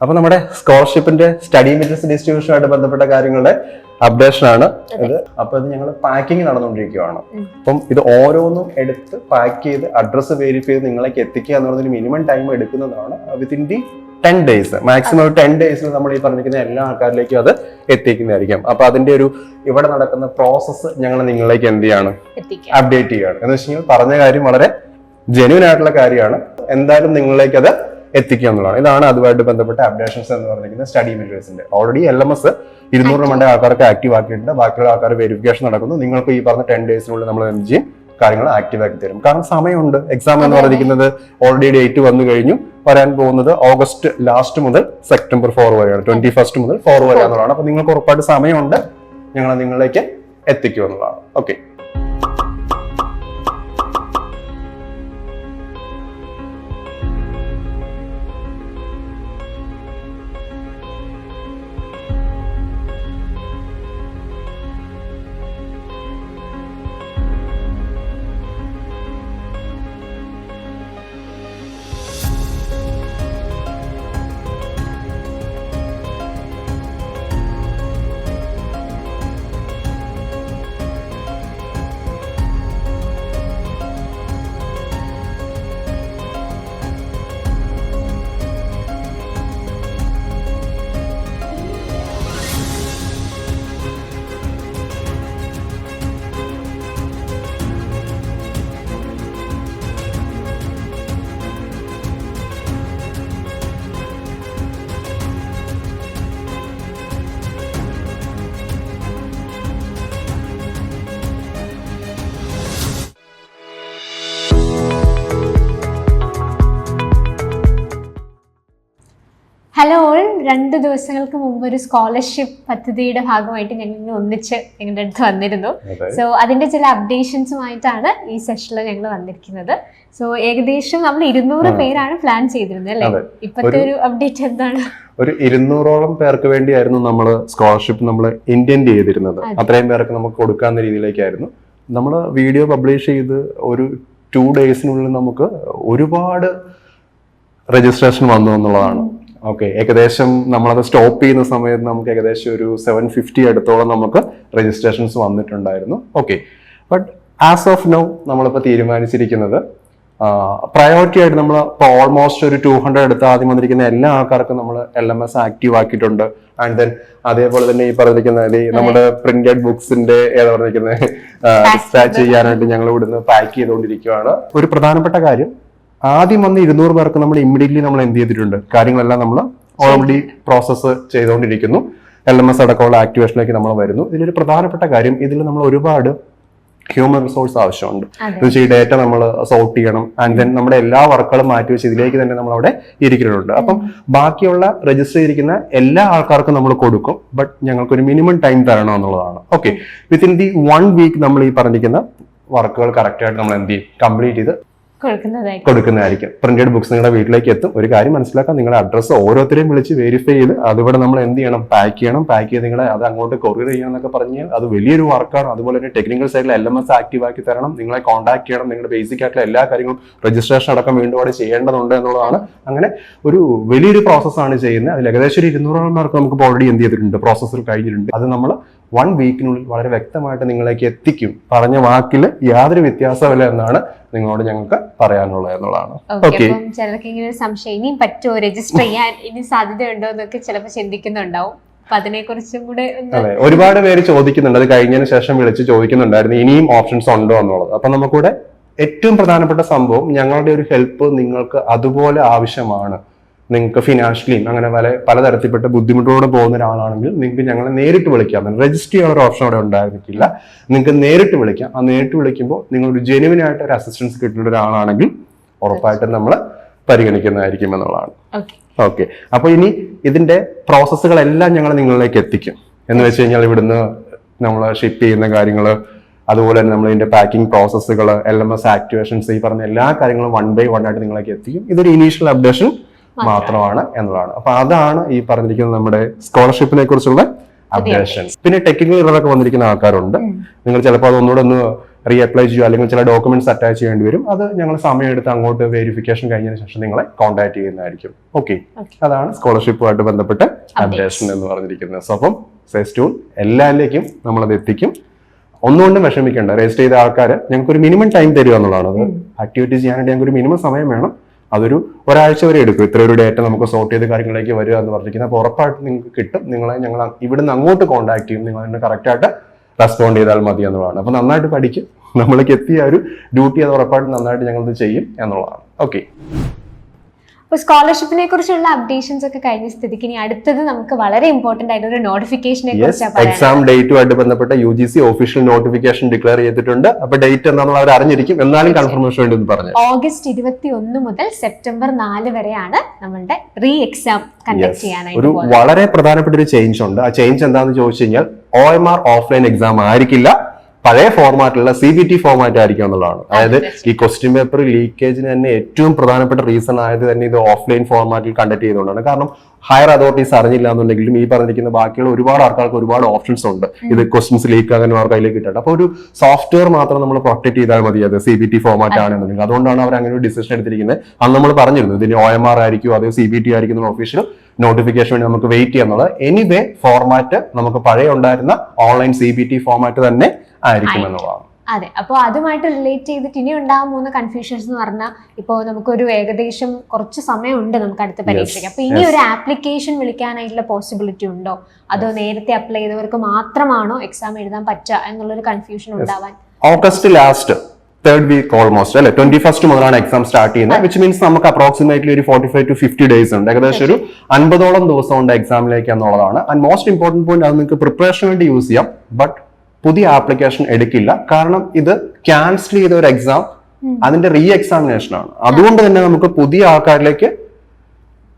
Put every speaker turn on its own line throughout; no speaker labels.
അപ്പൊ നമ്മുടെ സ്കോളർഷിപ്പിന്റെ study materials ഡിസ്ട്രിബ്യൂഷനുമായിട്ട് ബന്ധപ്പെട്ട കാര്യങ്ങളുടെ അപ്ഡേഷൻ ആണ് ഇത്. അപ്പൊ ഇത് ഞങ്ങൾ പാക്കിംഗ് നടന്നുകൊണ്ടിരിക്കുകയാണ്. അപ്പം ഇത് ഓരോന്നും എടുത്ത് പാക്ക് ചെയ്ത് അഡ്രസ്സ് വെരിഫൈ ചെയ്ത് നിങ്ങളേക്ക് എത്തിക്കുക എന്ന് പറയുന്നൊരു മിനിമം ടൈം എടുക്കുന്നതാണ്. Within the 10 days, maximum 10 days നമ്മൾ ഈ പറഞ്ഞിരിക്കുന്ന എല്ലാ ആൾക്കാരിലേക്കും അത് എത്തിക്കുന്നതായിരിക്കും. അപ്പൊ അതിന്റെ ഒരു ഇവിടെ നടക്കുന്ന പ്രോസസ്സ് ഞങ്ങൾ നിങ്ങളിലേക്ക് എന്ത് ചെയ്യാണ്, അപ്ഡേറ്റ് ചെയ്യുകയാണ്. എന്ന് വെച്ച് കഴിഞ്ഞാൽ പറഞ്ഞ കാര്യം വളരെ ജെന്യൂൻ ആയിട്ടുള്ള കാര്യമാണ്. എന്തായാലും നിങ്ങളിലേക്ക് അത് എത്തിക്കുക എന്നുള്ളതാണ്. ഇതാണ് അതുമായിട്ട് ബന്ധപ്പെട്ട അപ്ഡേഷൻസ് എന്ന് പറഞ്ഞിരിക്കുന്നത് സ്റ്റഡി മെറ്റീരിയൽസിന്റെ. ഓൾറെഡി LMS 200 മണ്ടേ ആൾക്കാർക്ക് ആക്റ്റീവ് ആക്കിയിട്ടുണ്ട്. ബാക്കിയുള്ള ആൾക്കാർ വെരിഫിക്കേഷൻ നടക്കുന്നു. നിങ്ങൾക്ക് ഈ പറഞ്ഞ 10 daysനുള്ളിൽ നമ്മൾ എന്ത് ചെയ്യും, കാര്യങ്ങൾ ആക്റ്റീവ് ആക്കി തരും. കാരണം സമയമുണ്ട്. എക്സാം എന്ന് പറഞ്ഞിരിക്കുന്നത് ഓൾറെഡി ഡേറ്റ് വന്നു കഴിഞ്ഞു. വരാൻ പോകുന്നത് ഓഗസ്റ്റ് ലാസ്റ്റ് മുതൽ സെപ്റ്റംബർ 4 വരെയാണ്. 21st മുതൽ 4 വരെ എന്നുള്ളതാണ്. അപ്പൊ നിങ്ങൾക്ക് ഉറപ്പായിട്ട് സമയമുണ്ട്. ഞങ്ങൾ നിങ്ങളിലേക്ക് എത്തിക്കും എന്നുള്ളതാണ്. ഓക്കെ.
ഹലോ ഓൾ, 2 ദിവസങ്ങൾക്ക് മുമ്പ് ഒരു സ്കോളർഷിപ്പ് പദ്ധതിയുടെ ഭാഗമായിട്ട് ഞങ്ങൾ ഒന്നിച്ച് ഞങ്ങളുടെ അടുത്ത് വന്നിരുന്നു. സോ അതിന്റെ ചില അപ്ഡേഷൻസുമായിട്ടാണ് ഈ സെഷനിൽ ഞങ്ങൾ വന്നിരിക്കുന്നത്. സോ ഏകദേശം നമ്മൾ 200 പേരാണ് പ്ലാൻ ചെയ്തിരുന്നത് അല്ലേ? ഇപ്പോഴത്തെ ഒരു അപ്ഡേറ്റ് എന്താണ്?
ഒരു 200ഓളം പേർക്ക് വേണ്ടിയായിരുന്നു നമ്മൾ സ്കോളർഷിപ്പ് നമ്മൾ ഇന്റന്റ് ചെയ്തിരുന്നത്. അത്രയും പേർക്ക് നമുക്ക് കൊടുക്കാവുന്ന രീതിയിലേക്കായിരുന്നു നമ്മൾ വീഡിയോ പബ്ലിഷ് ചെയ്ത്. ഒരു 2 daysനുള്ളിൽ നമുക്ക് ഒരുപാട് രജിസ്ട്രേഷൻ വന്നു എന്നുള്ളതാണ്. ഓക്കെ, ഏകദേശം നമ്മളത് സ്റ്റോപ്പ് ചെയ്യുന്ന സമയത്ത് നമുക്ക് ഏകദേശം ഒരു 750 അടുത്തോളം നമുക്ക് രജിസ്ട്രേഷൻസ് വന്നിട്ടുണ്ടായിരുന്നു. Okay, but as of now നമ്മളിപ്പോൾ തീരുമാനിച്ചിരിക്കുന്നത് പ്രയോറിറ്റി ആയിട്ട് നമ്മൾ ഇപ്പോൾ ഓൾമോസ്റ്റ് ഒരു 200 അടുത്ത് ആദ്യം വന്നിരിക്കുന്ന എല്ലാ ആൾക്കാർക്കും നമ്മൾ LMS ആക്റ്റീവ് ആക്കിയിട്ടുണ്ട്. ആൻഡ് ദെൻ അതേപോലെ തന്നെ ഈ പറഞ്ഞിരിക്കുന്ന നമ്മുടെ പ്രിന്റഡ് ബുക്സിന്റെ ഏതാ പറഞ്ഞിരിക്കുന്നത് ഡിസ്പാച്ച് ചെയ്യാനായിട്ട് ഞങ്ങൾ ഇവിടുന്ന് പാക്ക് ചെയ്തുകൊണ്ടിരിക്കുകയാണ്. ഒരു പ്രധാനപ്പെട്ട കാര്യം, ആദ്യം വന്ന് 200 പേർക്ക് നമ്മൾ ഇമ്മീഡിയറ്റ്ലി നമ്മൾ എന്ത് ചെയ്തിട്ടുണ്ട്, കാര്യങ്ങളെല്ലാം നമ്മൾ ഓൾറെഡി പ്രോസസ്സ് ചെയ്തുകൊണ്ടിരിക്കുന്നു. LMS അടക്കമുള്ള ആക്ടിവേഷനിലേക്ക് നമ്മൾ വരുന്നു. ഇതിലൊരു പ്രധാനപ്പെട്ട കാര്യം, ഇതിൽ നമ്മൾ ഒരുപാട് ഹ്യൂമൻ റിസോഴ്സ് ആവശ്യമുണ്ട്. ഈ ഡേറ്റ നമ്മൾ സോർട്ട് ചെയ്യണം. ആൻഡ് ദെൻ നമ്മുടെ എല്ലാ വർക്കുകളും മാറ്റി വെച്ച് ഇതിലേക്ക് തന്നെ നമ്മൾ അവിടെ ഇരിക്കുന്നുണ്ട്. അപ്പം ബാക്കിയുള്ള രജിസ്റ്റർ ചെയ്തിരിക്കുന്ന എല്ലാ ആൾക്കാർക്കും നമ്മൾ കൊടുക്കും. ബട്ട് ഞങ്ങൾക്കൊരു മിനിമം ടൈം തരണം എന്നുള്ളതാണ്. ഓക്കെ, വിത്തിൻ ദി 1 week നമ്മൾ ഈ പറഞ്ഞിരിക്കുന്ന വർക്കുകൾ കറക്റ്റായിട്ട് നമ്മൾ എന്ത് ചെയ്യും, കംപ്ലീറ്റ് ചെയ്ത് കൊടുക്കുന്നതായിരിക്കും. പ്രിന്റഡ് ബുക്സ് നിങ്ങളുടെ വീട്ടിലേക്ക് എത്തും. ഒരു കാര്യം മനസ്സിലാക്കാം, നിങ്ങളുടെ അഡ്രസ്സ് ഓരോരുത്തരെയും വിളിച്ച് വെരിഫൈ ചെയ്ത് അതിവിടെ നമ്മൾ എന്ത് ചെയ്യണം, പാക്ക് ചെയ്യണം. പാക്ക് ചെയ്ത് നിങ്ങളെ അത് അങ്ങോട്ട് കൊറിയർ ചെയ്യണം എന്നൊക്കെ പറഞ്ഞാൽ അത് വലിയൊരു വർക്കാണ്. അതുപോലെ തന്നെ ടെക്നിക്കൽ സൈഡിൽ LMS ആക്റ്റീവ് ആക്കി തരണം. നിങ്ങളെ കോൺടാക്ട് ചെയ്യണം. നിങ്ങളുടെ ബേസിക് ആയിട്ടുള്ള എല്ലാ കാര്യങ്ങളും രജിസ്ട്രേഷൻ അടക്കം വീണ്ടും അവിടെ ചെയ്യേണ്ടതുണ്ട് എന്നുള്ളതാണ്. അങ്ങനെ ഒരു വലിയൊരു പ്രോസസ്സാണ് ചെയ്യുന്നത്. അതിൽ ഏകദേശം ഒരു 200 പേർക്ക് നമുക്ക് ഓൾറെഡി എന്ത് ചെയ്തിട്ടുണ്ട്, പ്രോസസ്സർ കഴിഞ്ഞിട്ടുണ്ട്. അത് നമ്മൾ 1 weekനുള്ളിൽ വളരെ വ്യക്തമായിട്ട് നിങ്ങളിലേക്ക് എത്തിക്കും. പറഞ്ഞ വാക്കിൽ യാതൊരു വ്യത്യാസമില്ല എന്നാണ് നിങ്ങളോട് ഞങ്ങൾക്ക് പറയാനുള്ളത് എന്നുള്ളതാണ്.
ചിലർക്ക് ഇങ്ങനെ സംശയം, ഇനിയും പറ്റുമോ രജിസ്റ്റർ ചെയ്യാൻ, ഇനി സാധ്യതയുണ്ടോ എന്നൊക്കെ ചിലപ്പോൾ ചിന്തിക്കുന്നുണ്ടാവും. അപ്പൊ അതിനെക്കുറിച്ചും കൂടെ
അതെ, ഒരുപാട് പേര് ചോദിക്കുന്നുണ്ട്. അത് കഴിഞ്ഞതിന് ശേഷം വിളിച്ച് ചോദിക്കുന്നുണ്ടായിരുന്നു ഇനിയും ഓപ്ഷൻസ് ഉണ്ടോ എന്നുള്ളത്. അപ്പൊ നമുക്കിവിടെ ഏറ്റവും പ്രധാനപ്പെട്ട സംഭവം, ഞങ്ങളുടെ ഒരു ഹെൽപ്പ് നിങ്ങൾക്ക് അതുപോലെ ആവശ്യമാണ്. നിങ്ങൾക്ക് ഫിനാൻഷ്യലിയും അങ്ങനെ പലതരത്തിൽപ്പെട്ട ബുദ്ധിമുട്ടോടെ പോകുന്ന ഒരാളാണെങ്കിൽ നിങ്ങൾക്ക് ഞങ്ങളെ നേരിട്ട് വിളിക്കാം. രജിസ്റ്റർ ചെയ്യാൻ ഒരു ഓപ്ഷൻ അവിടെ ഉണ്ടായിരിക്കില്ല. നിങ്ങൾക്ക് നേരിട്ട് വിളിക്കാം. ആ നേരിട്ട് വിളിക്കുമ്പോൾ നിങ്ങളൊരു ജെന്യുവൻ ആയിട്ട് ഒരു അസിസ്റ്റൻസ് കിട്ടുന്ന ഒരാളാണെങ്കിൽ ഉറപ്പായിട്ടും നമ്മൾ പരിഗണിക്കുന്നതായിരിക്കും എന്നുള്ളതാണ്. ഓക്കെ, അപ്പൊ ഇനി ഇതിന്റെ പ്രോസസ്സുകളെല്ലാം ഞങ്ങൾ നിങ്ങളിലേക്ക് എത്തിക്കും. എന്ന് വെച്ച് കഴിഞ്ഞാൽ ഇവിടുന്ന് നമ്മൾ ഷിപ്പ് ചെയ്യുന്ന കാര്യങ്ങൾ, അതുപോലെ തന്നെ നമ്മൾ ഇതിന്റെ പാക്കിംഗ് പ്രോസസ്സുകൾ, LMS ആക്ടിവേഷൻസ്, ഈ പറഞ്ഞ എല്ലാ കാര്യങ്ങളും 1 by 1 ആയിട്ട് നിങ്ങളിലേക്ക് എത്തിക്കും. ഇതൊരു ഇനീഷ്യൽ അപ്ഡേഷൻ മാത്രമാണ് എന്നുള്ളതാണ്. അപ്പൊ അതാണ് ഈ പറഞ്ഞിരിക്കുന്ന നമ്മുടെ സ്കോളർഷിപ്പിനെ കുറിച്ചുള്ള അപ്ഡേഷൻ. പിന്നെ ടെക്നിക്കൽ ഇററൊക്കെ വന്നിരിക്കുന്ന ആൾക്കാരുണ്ട്. നിങ്ങൾ ചിലപ്പോൾ അതൊന്നുകൂടെ ഒന്ന് റീ അപ്ലൈ ചെയ്യുക, അല്ലെങ്കിൽ ചില ഡോക്യുമെന്റ്സ് അറ്റാച്ച് ചെയ്യേണ്ടി വരും. അത് ഞങ്ങൾ സമയമെടുത്ത് അങ്ങോട്ട് വെരിഫിക്കേഷൻ കഴിഞ്ഞതിന് ശേഷം നിങ്ങളെ കോൺടാക്ട് ചെയ്യുന്നതായിരിക്കും. ഓക്കെ, അതാണ് സ്കോളർഷിപ്പുമായിട്ട് ബന്ധപ്പെട്ട അപ്ഡേഷൻ എന്ന് പറഞ്ഞിരിക്കുന്നത്. സോ അപ്പം സ്റ്റേ എല്ലാവരിലേക്കും നമ്മളത് എത്തിക്കും. ഒന്നുകൊണ്ടും വിഷമിക്കേണ്ട. രജിസ്റ്റർ ചെയ്ത ആൾക്കാർ ഞങ്ങൾക്ക് ഒരു മിനിമം ടൈം തരിക എന്നുള്ളതാണ്. അത് ആക്ടിവിറ്റി ചെയ്യാനായിട്ട് ഞങ്ങൾക്ക് ഒരു മിനിമം സമയം വേണം. അതൊരു ഒരാഴ്ച വരെ എടുക്കും. ഇത്ര ഒരു ഡേറ്റ നമുക്ക് സോർട്ട് ചെയ്ത് കാര്യങ്ങളിലേക്ക് വരിക എന്ന് പറഞ്ഞിരിക്കുന്നത്. അപ്പോൾ ഉറപ്പായിട്ട് നിങ്ങൾക്ക് കിട്ടും. നിങ്ങളെ ഞങ്ങൾ ഇവിടുന്ന് അങ്ങോട്ട് കോൺടാക്ട് ചെയ്യും. നിങ്ങൾ അതിന് കറക്റ്റായിട്ട് റെസ്പോണ്ട് ചെയ്താൽ മതി എന്നുള്ളതാണ്. അപ്പോൾ നന്നായിട്ട് പഠിക്കും. നമ്മൾക്ക് എത്തിയ ഒരു ഡ്യൂട്ടി അത് ഉറപ്പായിട്ട് നന്നായിട്ട് ഞങ്ങളത് ചെയ്യും എന്നുള്ളതാണ്. ഓക്കെ,
അപ്പോൾ സ്കോളർഷിപ്പിനെ കുറിച്ചുള്ള അപ്ഡേഷൻസ് ഒക്കെ കഴിഞ്ഞ സ്ഥിതിക്ക് ഇനി അടുത്തത് നമുക്ക് വളരെ ഇമ്പോർട്ടന്റ് ആയിട്ട് ഒരു നോട്ടിഫിക്കേഷനെ കുറിച്ചാണ്.
എക്സാം ഡേറ്റുമായിട്ട് ബന്ധപ്പെട്ട UGC ഒഫീഷ്യൽ നോട്ടിഫിക്കേഷൻ ഡിക്ലെയർ ചെയ്തിട്ടുണ്ട്. അപ്പൊ ഡേറ്റ് എന്താണെന്ന് അവർ അറിഞ്ഞിരിക്കും. എന്നാലും കൺഫർമേഷൻ വേണ്ടി ഒന്ന് പറഞ്ഞു.
ഓഗസ്റ്റ് 21 മുതൽ സെപ്റ്റംബർ 4 വരെയാണ് നമ്മളുടെ റീ എക്സാം കണ്ടക്ട് ചെയ്യാനായിട്ട്.
ഒരു വളരെ പ്രധാനപ്പെട്ട ഒരു ചേഞ്ച് ഉണ്ട്. ആ ചേഞ്ച് എന്താണെന്ന് ചോദിച്ചു കഴിഞ്ഞാൽ OMR ഓഫ്ലൈൻ എക്സാം ആയിരിക്കില്ല, പഴയ ഫോർമാറ്റിലുള്ള CBT ഫോർമാറ്റ് ആയിരിക്കും എന്നുള്ളതാണ്. അതായത് ഈ ക്വസ്റ്റ്യൻ പേപ്പർ ലീക്കേജിന് തന്നെ ഏറ്റവും പ്രധാനപ്പെട്ട റീസൺ ആയത് തന്നെ ഇത് ഓഫ്ലൈൻ ഫോർമാറ്റിൽ കണ്ടക്ട് ചെയ്തുകൊണ്ടാണ്. കാരണം ഹയർ അതോറിറ്റീസ് അറിഞ്ഞില്ല എന്നുണ്ടെങ്കിലും ഈ പറഞ്ഞിരിക്കുന്ന ബാക്കിയുള്ള ഒരുപാട് ആൾക്കാർക്ക് ഒരുപാട് ഓപ്ഷൻസ് ഉണ്ട്. ഇത് ക്വസ്റ്റ്യൻസ് ലീക്ക് ആകാൻ അവർക്ക് കയ്യിലേക്ക് കിട്ടട്ടെ. അപ്പോൾ ഒരു സോഫ്റ്റ്വെയർ മാത്രം നമ്മൾ പ്രൊട്ടക്ട് ചെയ്താൽ മതി. അത് CBT ഫോർമാറ്റ് ആണെന്നുണ്ടെങ്കിൽ അതുകൊണ്ടാണ് അവർ അങ്ങനെ ഒരു ഡിസിഷൻ എടുത്തിരിക്കുന്നത്. അന്ന് നമ്മൾ പറഞ്ഞിരുന്നു ഇതിന് OMR ആയിരിക്കും അതോ CBT ആയിരിക്കും ഒഫീഷ്യൽ നോട്ടിഫിക്കേഷൻ വേണ്ടി നമുക്ക് വെയിറ്റ് ചെയ്യാന്നുള്ളത്. എനിവേ ഫോർമാറ്റ് നമുക്ക് പഴയ ഉണ്ടായിരുന്ന ഓൺലൈൻ CBT ഫോർമാറ്റ് തന്നെ ആയിരിക്കും എന്നുള്ളതാണ്.
അതെ, അപ്പോൾ അതുമായിട്ട് റിലേറ്റ് ചെയ്തിട്ട് ഇനി ഉണ്ടാകാൻ പോകുന്ന കൺഫ്യൂഷൻസ് എന്ന് പറഞ്ഞാൽ ഇപ്പോൾ നമുക്കൊരു ഏകദേശം കുറച്ച് സമയമുണ്ട് നമുക്ക് അടുത്ത പരീക്ഷയ്ക്ക്. അപ്പൊ ഇനി ഒരു ആപ്ലിക്കേഷൻ വിളിക്കാനായിട്ടുള്ള പോസിബിലിറ്റി ഉണ്ടോ, അതോ നേരത്തെ അപ്ലൈ ചെയ്തവർക്ക് മാത്രമാണോ എക്സാം എഴുതാൻ പറ്റുക എന്നുള്ളൊരു കൺഫ്യൂഷൻ ഉണ്ടാവാൻ?
August last third week almost അല്ലെ 21st മുതലാണ് എക്സാം സ്റ്റാർട്ട് ചെയ്യുന്നത്. വിച്ച് മീൻസ് നമുക്ക് അപ്രോക്സിമേറ്റ്ലി ഒരു 45 to 50 ഡേയ്സ് ഉണ്ട്. ഏകദേശം ഒരു 50ഓളം ദിവസം ഉണ്ട് എക്സാമിലേക്ക് എന്നുള്ളതാണ്. ആൻഡ് മോസ്റ്റ് ഇമ്പോർട്ടന്റ് പോയിന്റ്, അത് നിങ്ങൾക്ക് പ്രിപ്പറേഷൻ വേണ്ടി യൂസ് ചെയ്യാം. ബട്ട് പുതിയ ആപ്ലിക്കേഷൻ എടുക്കില്ല. കാരണം ഇത് ക്യാൻസൽ ചെയ്ത ഒരു എക്സാം അതിന്റെ റീ എക്സാമിനേഷൻ ആണ്. അതുകൊണ്ട് തന്നെ നമുക്ക് പുതിയ ആൾക്കാരിലേക്ക്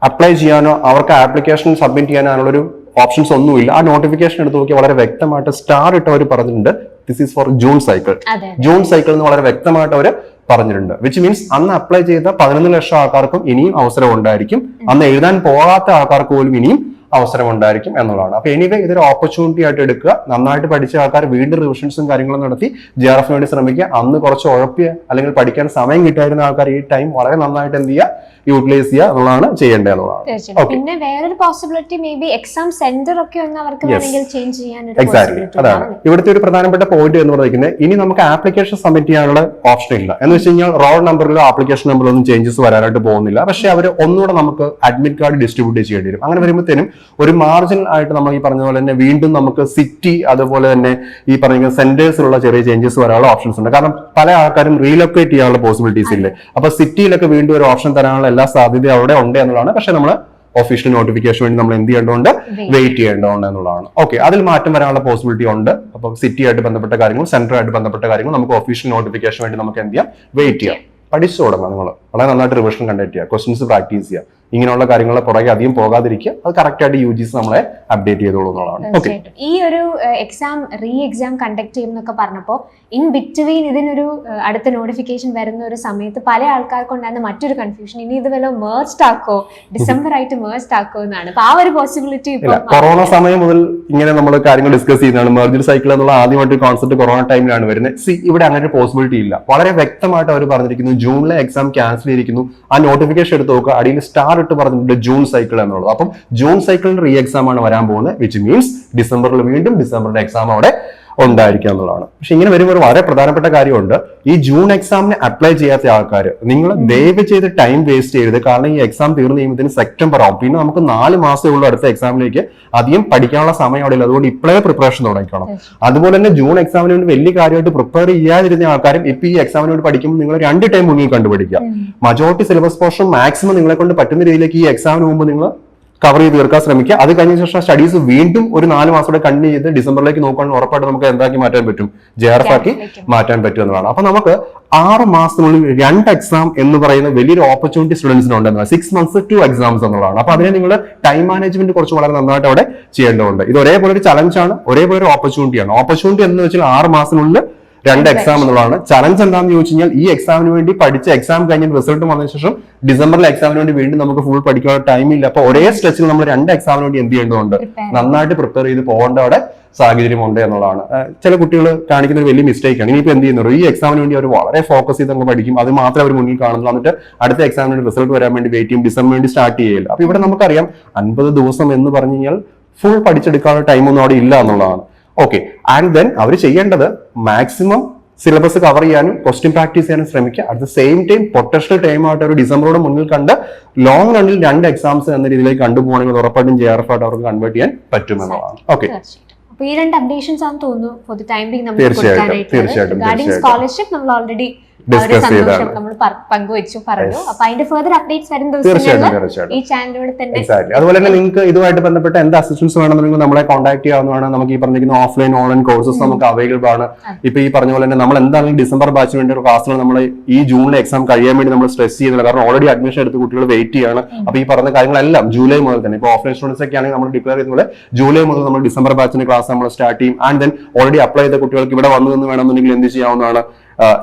അപ്ലൈ ചെയ്യാനോ അവർക്ക് ആപ്ലിക്കേഷൻ സബ്മിറ്റ് ചെയ്യാനോ അതിനുള്ളൊരു ഓപ്ഷൻസ് ഒന്നുമില്ല. ആ നോട്ടിഫിക്കേഷൻ എടുത്ത് നോക്കിയാൽ വളരെ വ്യക്തമായിട്ട് സ്റ്റാർ ഇട്ടവർ പറഞ്ഞിട്ടുണ്ട് this is for June cycle. June cycle എന്ന് വളരെ വ്യക്തമായിട്ട് അവർ പറഞ്ഞിട്ടുണ്ട്. വിച്ച് മീൻസ് അന്ന് അപ്ലൈ ചെയ്ത 11 ലക്ഷം ആൾക്കാർക്കും ഇനിയും അവസരം ഉണ്ടായിരിക്കും. അന്ന് എഴുതാൻ പോകാത്ത ആൾക്കാർക്ക് പോലും ഇനിയും അവസരം ഉണ്ടായിരിക്കും എന്നുള്ളതാണ്. അപ്പൊ എനിവേ ഇതൊരു ഓപ്പർച്യൂണിറ്റി ആയിട്ട് എടുക്കുക. നന്നായിട്ട് പഠിച്ച ആൾക്കാർ വീണ്ടും റിവിഷൻസും കാര്യങ്ങളും നടത്തി JRF വേണ്ടി ശ്രമിക്കുക. അന്ന് കുറച്ച് ഉഴപ്പിയ അല്ലെങ്കിൽ പഠിക്കാൻ സമയം കിട്ടായിരുന്ന ആൾക്കാർ ഈ ടൈം വളരെ നന്നായിട്ട് എന്ത് ചെയ്യുക, യൂട്ടിലൈസ് ചെയ്യുക എന്നുള്ളതാണ് ചെയ്യേണ്ടത് എന്നുള്ളതാണ്.
പിന്നെ വേറൊരു possibility may be exam centre ഒക്കെ ഒന്ന് അവർക്ക് വേണമെങ്കിൽ ചേഞ്ച് ചെയ്യാൻ.
എക്സാക്ട്ലി, അതാണ് ഇവിടുത്തെ ഒരു പ്രധാനപ്പെട്ട പോയിന്റ് എന്ന് പറയുന്നത്. ഇനി നമുക്ക് ആപ്ലിക്കേഷൻ സബ്മിറ്റ് ചെയ്യാനുള്ള ഓപ്ഷൻ ഇല്ല. എന്ന് വെച്ച് കഴിഞ്ഞാൽ റോൾ നമ്പറിലോ ആപ്ലിക്കേഷൻ നമ്പറിലോ ഒന്നും ചേഞ്ചസ് വരാനായിട്ട് പോകുന്നില്ല. പക്ഷെ അവർ ഒന്നുകൂടെ നമുക്ക് അഡ്മിറ്റ് കാർഡ് ഡിസ്ട്രിബ്യൂട്ട് ചെയ്യേണ്ടി വരും. അങ്ങനെ വരുമ്പോഴത്തേനും ഒരു മാർജിൻ ആയിട്ട് നമ്മൾ ഈ പറഞ്ഞ പോലെ തന്നെ വീണ്ടും നമുക്ക് സിറ്റി അതുപോലെ തന്നെ ഈ പറയുന്ന സെന്റേഴ്സിലുള്ള ചെറിയ ചേഞ്ചസ് വരാനുള്ള ഓപ്ഷൻസ് ഉണ്ട്. കാരണം പല ആൾക്കാരും റീലൊക്കേറ്റ് ചെയ്യാനുള്ള പോസിബിലിറ്റീസ് ഇല്ലേ. അപ്പൊ സിറ്റിയിലൊക്കെ വീണ്ടും ഒരു ഓപ്ഷൻ തരാനുള്ള എല്ലാ സാധ്യതയും അവിടെ ഉണ്ട് എന്നുള്ളതാണ്. പക്ഷെ നമ്മൾ ഒഫീഷ്യൽ നോട്ടിഫിക്കേഷൻ വേണ്ടി നമ്മൾ എന്ത് ചെയ്യേണ്ടതുണ്ട്, വെയിറ്റ് ചെയ്യേണ്ടതുണ്ട് എന്നുള്ളതാണ്. ഓക്കെ, അതിൽ മാറ്റം വരാനുള്ള പോസിബിലിറ്റി ഉണ്ട്. അപ്പം സിറ്റി ആയിട്ട് ബന്ധപ്പെട്ട കാര്യങ്ങളും സെന്ററുമായിട്ട് ബന്ധപ്പെട്ട കാര്യങ്ങളും നമുക്ക് ഒഫീഷ്യൽ നോട്ടിഫിക്കേഷൻ വേണ്ടി നമുക്ക് എന്ത് ചെയ്യാം, വെയിറ്റ് ചെയ്യാം. പഠിച്ചു തുടങ്ങാം. നിങ്ങൾ വളരെ നന്നായിട്ട് റിവിഷൻ കണ്ടക്ട് ചെയ്യുക, ക്വസ്റ്റ്യൻസ് പ്രാക്ടീസ് ചെയ്യുക. ഇങ്ങനെയുള്ള കാര്യങ്ങളെ പുറകെ അധികം പോകാതിരിക്കുക. അത് കറക്റ്റ് ആയിട്ട് UGC നമ്മളെ അപ്ഡേറ്റ് ചെയ്തോളൂ എന്നുള്ളതാണ്. ഓക്കെ,
ഈ ഒരു എക്സാം റീ എക്സാം കണ്ടക്ട് ചെയ്യുന്നൊക്കെ പറഞ്ഞപ്പോൾ ഇൻ ബിറ്റ്വീൻ ഇതിനൊരു അടുത്ത നോട്ടിഫിക്കേഷൻ വരുന്ന ഒരു സമയത്ത് പല ആൾക്കാർക്ക് ഉണ്ടായിരുന്ന മറ്റൊരു കൺഫ്യൂഷൻ, ഇനി ഇത് വല്ല മേർജ്ഡ് ആക്കോ, ഡിസംബർ ആയിട്ട് മേർജ്ഡ് ആക്കോ എന്നാണ്. അപ്പൊ ആ ഒരു പോസിബിലിറ്റി
കൊറോണ സമയം മുതൽ ഇങ്ങനെ നമ്മൾ കാര്യങ്ങൾ ഡിസ്കസ് ചെയ്യുന്നതാണ്. മെർജർ സൈക്കിൾ എന്നുള്ള ആദ്യമായിട്ട് കോൺസെപ്റ്റ് കൊറോണ ടൈമിലാണ് വരുന്നത്. ഇവിടെ അങ്ങനെ ഒരു പോസിബിലിറ്റി ഇല്ല. വളരെ വ്യക്തമായിട്ട് അവർ പറഞ്ഞിരിക്കുന്നു ജൂണിലെ എക്സാം ക്യാൻസൽ ചെയ്തിരിക്കുന്നു. ആ നോട്ടിഫിക്കേഷൻ എടുത്ത് നോക്കുക, അടിയിൽ സ്റ്റാർ ഇട്ട് പറഞ്ഞിട്ടുണ്ട് ജൂൺ സൈക്കിൾ എന്നുള്ളത്. അപ്പം ജൂൺ സൈക്കിളിന്റെ റീ എക്സാം ആണ് വരാൻ പോകുന്നത്. വിച്ച് മീൻസ് ഡിസംബറിൽ വീണ്ടും ഡിസംബറിന്റെ എക്സാം അവിടെ ഉണ്ടായിരിക്കുക എന്നുള്ളതാണ്. പക്ഷെ ഇങ്ങനെ വരുമ്പോൾ ഒരു വളരെ പ്രധാനപ്പെട്ട കാര്യമുണ്ട്. ഈ ജൂൺ എക്സാമിന് അപ്ലൈ ചെയ്യാത്ത ആൾക്കാർ നിങ്ങൾ ദയവ് ചെയ്ത് ടൈം വേസ്റ്റ് ചെയ്യരുത്. കാരണം ഈ എക്സാം തീർന്നു കഴിയുമ്പോൾ സെപ്റ്റംബർ ആവും. പിന്നെ നമുക്ക് 4 മാസമേ ഉള്ളൂ അടുത്ത എക്സാമിലേക്ക്. അധികം പഠിക്കാനുള്ള സമയം അവിടെ ഇല്ല. അതുകൊണ്ട് ഇപ്പോഴേ പ്രിപ്പറേഷൻ തുടങ്ങിക്കണം. അതുപോലെ തന്നെ ജൂൺ എക്സാമിന് വേണ്ടി വലിയ കാര്യമായിട്ട് പ്രിപ്പയർ ചെയ്യാതിരുന്ന ആൾക്കാരും ഇപ്പൊ ഈ എക്സാമിന് വേണ്ടി പഠിക്കുമ്പോൾ നിങ്ങൾ 2 ടൈം മുന്നിൽ കണ്ടുപിടിക്കുക. മജോറിറ്റി സിലബസ് പോർഷൻ മാക്സിമം നിങ്ങളെ കൊണ്ട് പറ്റുന്ന രീതിയിലേക്ക് ഈ എക്സാമിന് മുമ്പ് നിങ്ങൾ കവർ ചെയ്ത് തീർക്കാൻ ശ്രമിക്കുക. അത് കഴിഞ്ഞ ശേഷം സ്റ്റഡീസ് വീണ്ടും ഒരു 4 മാസത്തോടെ കണ്ടിന്യൂ ചെയ്ത് ഡിസംബറിലേക്ക് നോക്കുകയാണെങ്കിൽ ഉറപ്പായിട്ട് നമുക്ക് എന്താക്കി മാറ്റാൻ പറ്റും, JRF ആക്കി മാറ്റാൻ പറ്റും എന്നതാണ്. അപ്പൊ നമുക്ക് 6 മാസത്തിനുള്ളിൽ 2 എക്സാം എന്ന് പറയുന്ന വലിയൊരു ഓപ്പർച്യൂണിറ്റി സ്റ്റുഡൻസിന് ഉണ്ടെന്നാണ്. 6 months 2 എക്സാംസ് എന്നുള്ളതാണ്. അപ്പൊ അതിനെ നിങ്ങൾ ടൈം മാനേജ്മെന്റ് കുറച്ച് വളരെ നന്നായിട്ട് അവിടെ ചെയ്യേണ്ടതുണ്ട്. ഇത് ഒരേപോലെ ഒരു ചലഞ്ചാണ്, ഒരേപോലെ ഒരു ഓപ്പർച്യൂണിറ്റിയാണ്. ഓപ്പർച്യൂണിറ്റി എന്ന് വെച്ചാൽ 6 മാസത്തിനുള്ളിൽ രണ്ട് എക്സാം എന്നുള്ളതാണ്. ചലഞ്ച് എന്താണെന്ന് ചോദിച്ചു കഴിഞ്ഞാൽ ഈ എക്സാമിന് വേണ്ടി പഠിച്ച എക്സാം കഴിഞ്ഞ റിസൾട്ട് വന്നതിന് ശേഷം ഡിസംബറിലെ എക്സാമിന് വേണ്ടി വീണ്ടും നമുക്ക് ഫുൾ പഠിക്കാനുള്ള ടൈം ഇല്ല. അപ്പൊ ഒരേ സ്ട്രെച്ചിൽ നമ്മൾ രണ്ട് എക്സാമിന് വേണ്ടി എന്ത് ചെയ്യേണ്ടതുണ്ട്, നന്നായിട്ട് പ്രിപ്പയർ ചെയ്ത് പോകേണ്ട അവിടെ സാഹചര്യം ഉണ്ട് എന്നുള്ളതാണ്. ചില കുട്ടികൾ കാണിക്കുന്ന ഒരു വലിയ മിസ്റ്റേക്ക് ആണ്. ഇനിയിപ്പോൾ എന്ത് ചെയ്യുന്നത്, ഈ എക്സാമിന് വേണ്ടി അവർ വളരെ ഫോക്കസ് ചെയ്ത് അങ്ങ് പഠിക്കും, അത് മാത്രമേ അവർ മുന്നിൽ കാണുന്നു. എന്നിട്ട് അടുത്ത എക്സാമിന് റിസൾട്ട് വരാൻ വേണ്ടി വെയിറ്റ് ചെയ്യും, ഡിസംബർ വേണ്ടി സ്റ്റാർട്ട് ചെയ്യില്ല. അപ്പൊ ഇവിടെ നമുക്കറിയാം 50 ദിവസം എന്ന് പറഞ്ഞു കഴിഞ്ഞാൽ ഫുൾ പഠിച്ചെടുക്കാനുള്ള ടൈമൊന്നും അവിടെ ഇല്ല എന്നുള്ളതാണ്. ഓക്കെ, ആൻഡ് ദെൻ അവർ ചെയ്യേണ്ടത് മാക്സിമം സിലബസ് കവർ ചെയ്യാനും ക്വസ്റ്റ്യൻ പ്രാക്ടീസ് ചെയ്യാനും ശ്രമിക്കുക. At the same time potential time ആയിട്ട് ഒരു ഡിസംബറോട് മുന്നിൽ കണ്ട് ലോങ് റണ്ണിൽ 2 എക്സാംസ് എന്ന രീതിയിലേക്ക് കണ്ടുപോകണമെങ്കിൽ ഉറപ്പായിട്ടും JRF ആയിട്ട് അവർക്ക് കൺവേർട്ട് ചെയ്യാൻ പറ്റുമെന്നുള്ളതാണ്. ഓക്കെ,
അപ്പൊ ഈ 2 അപ്ഡേഷൻസ് ആണ് തോന്നുന്നു ഫോർ ദി ടൈം ബീങ് നമ്മൾ കൊടുക്കാനായിട്ട്. സ്കോളർഷിപ്പ് നമ്മൾ ഓൾറെഡി സന്തോഷം നമ്മൾ പങ്കുവെച്ചു പറഞ്ഞു. അപ്പൊ അതിന്റെ ഫർദർ അപ്ഡേറ്റ്സ് വരും ദിവസങ്ങളിൽ ഈ ചാനലിലൂടെ തന്നെ.
അതുപോലെ തന്നെ നിങ്ങൾക്ക് ഇതുമായിട്ട് ബന്ധപ്പെട്ട എന്ത് അസിസ്റ്റൻസ് വേണമെന്നുണ്ടെങ്കിൽ നമ്മളെ കോൺടാക്ട് ചെയ്യാവുന്നതാണ്. നമുക്ക് ഈ പറഞ്ഞിരിക്കുന്ന ഓഫ്ലൈൻ ഓൺലൈൻ കോഴ്സസ് നമുക്ക് അവൈലബിൾ ആണ്. ഇപ്പൊ ഈ പറഞ്ഞ പോലെ തന്നെ നമ്മൾ എന്താണെങ്കിലും ഡിസംബർ ബാച്ചിന് വേണ്ടി ഒരു ക്ലാസ്സുകൾ നമ്മൾ ഈ ജൂണിലെ എക്സാം കഴിയാൻ വേണ്ടി നമ്മൾ സ്ട്രെസ് ചെയ്യുന്നില്ല. കാരണം ഓൾറെഡി അഡ്മിഷൻ എടുത്ത് കുട്ടികൾ വെയിറ്റ് ചെയ്യാണ്. അപ്പൊ ഈ പറഞ്ഞ കാര്യങ്ങളെല്ലാം ജൂലൈ മുതൽ തന്നെ, ഇപ്പൊ ഓഫ്ലൈൻ സ്റ്റുഡൻസ് ഒക്കെ ആണെങ്കിൽ നമ്മൾ ഡിക്ലെയർ ചെയ്യുന്ന പോലെ ജൂലൈ മുതൽ നമ്മൾ ഡിസംബർ ബാച്ചിന് ക്ലാസ് നമ്മൾ സ്റ്റാർട്ട് ചെയ്യും. ആൻഡ് ദെൻ ഓൾറെഡി അപ്ലൈ ചെയ്ത കുട്ടികൾക്ക് ഇവിടെ വന്നു എന്ന് വേണമെന്നുണ്ടെങ്കിൽ എന്ത് ചെയ്യാവുന്നതാണ്,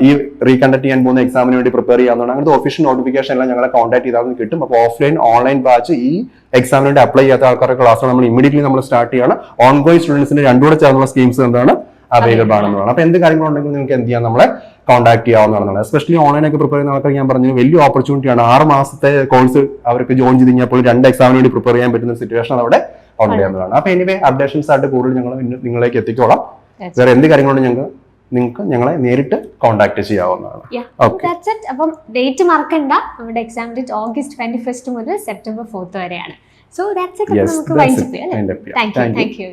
ഈ റീകണ്ടക്ട് ചെയ്യാൻ പോകുന്ന എക്സാമിന് വേണ്ടി പ്രിപ്പയർ ചെയ്യാവുന്നതാണ്. അങ്ങനത്തെ ഒഫീഷ്യൽ നോട്ടിഫിക്കേഷൻ എല്ലാം ഞങ്ങളെ കോൺടാക്ട് ചെയ്താൽ കിട്ടും. അപ്പോൾ ഓഫ്ലൈൻ ഓൺലൈൻ ബാച്ച് ഈ എക്സാമിന് വേണ്ടി അപ്ലൈ ചെയ്യാത്ത ആൾക്കാരുടെ ക്ലാസ് നമ്മൾ ഇമ്മീഡിയറ്റ്ലി നമ്മൾ സ്റ്റാർട്ട് ചെയ്യണം. ഓൺഗോയിങ് സ്റ്റുഡൻസിന് രണ്ടുകൂടെ ചേർന്നുള്ള സ്കീംസ് എന്താണ് അവൈലബിൾ ആണെന്നാണ്. അപ്പൊ എന്ത് കാര്യങ്ങളുണ്ടെങ്കിൽ നിങ്ങൾക്ക് എന്ത് ചെയ്യാം, നമ്മളെ കോൺടാക്ട് ചെയ്യാവുന്നതാണ്. എസ്പെഷ്യലി ഓൺലൈൻ ഒക്കെ പ്രിപ്പയർ ചെയ്യുന്ന ആൾക്കാർ ഞാൻ പറഞ്ഞു വലിയ ഓപ്പർച്യൂണിറ്റിയാണ്. 6 മാസത്തെ കോഴ്സ് അവർക്ക് ജോയിൻ ചെയ്ത് കഴിഞ്ഞപ്പോൾ 2 എക്സാമിന് വേണ്ടി പ്രിപ്പയർ ചെയ്യാൻ പറ്റുന്ന സിറ്റുവേഷൻ അവിടെ ഉണ്ടാകുന്നതാണ്. അപ്പൊ എനിവേ അപ്ഡേഷൻസ് ആയിട്ട് കൂടുതൽ ഞങ്ങൾ നിങ്ങളിലേക്ക് എത്തിക്കോളാം. വേറെ എന്ത് കാര്യങ്ങളുണ്ട് നിങ്ങൾക്ക് ഞങ്ങളെ നേരിട്ട് കോൺടാക്ട് ചെയ്യാവുന്നതാണ്.
അപ്പം ഡേറ്റ് മറക്കണ്ട, നമ്മുടെ എക്സാം ഡേറ്റ് ഓഗസ്റ്റ് 21 മുതൽ സെപ്റ്റംബർ 4 വരെയാണ്. So that's it. നമുക്ക് വൈൻഡ് അപ്പ് ചെയ്യാം. Thank you.